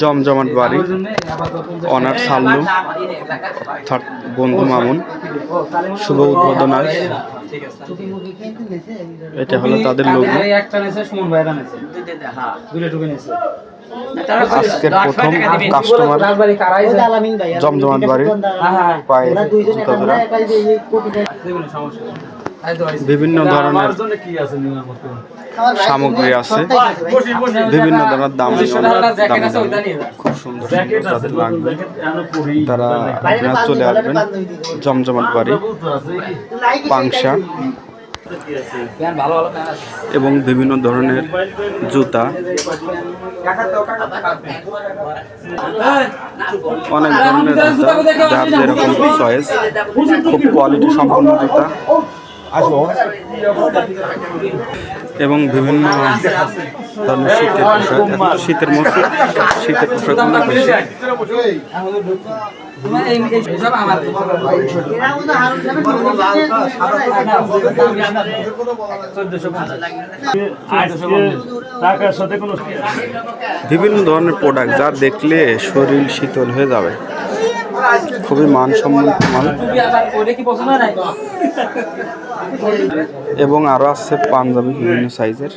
জমজমাট বাড়ি, অনার সাল্লু, বন্ধু মামুন, শুভ উদ্বোধন আজ। এটা হলো তাদের লোগো। আজকের প্রথম কাস্টমার জমজমাট বাড়ি পায়ে জুতা জোড়া। বিভিন্ন ধরনের সামগ্রী আছে, বিভিন্ন ধরনের দাম। খুব সুন্দর তাদের লাগবে, তারা আপনারা চলে আসবেন জমজমাট বাড়ি পাংশা। এবং বিভিন্ন ধরনের জুতা, অনেক ধরনের জুতা যার যেরকম চয়েস, খুব কোয়ালিটি সম্পন্ন জুতা এবং বিভিন্ন ধরনের শীতের পোশাক। এখন তো শীতের মৌসুম, শীতের পোশাকগুলো বেশি। বিভিন্ন ধরনের প্রোডাক্ট যা দেখলে শরীর শীতল হয়ে যাবে, খুবই মানসম্মত মাল। এবং আরো আছে পাঞ্জাবি বিভিন্ন সাইজের।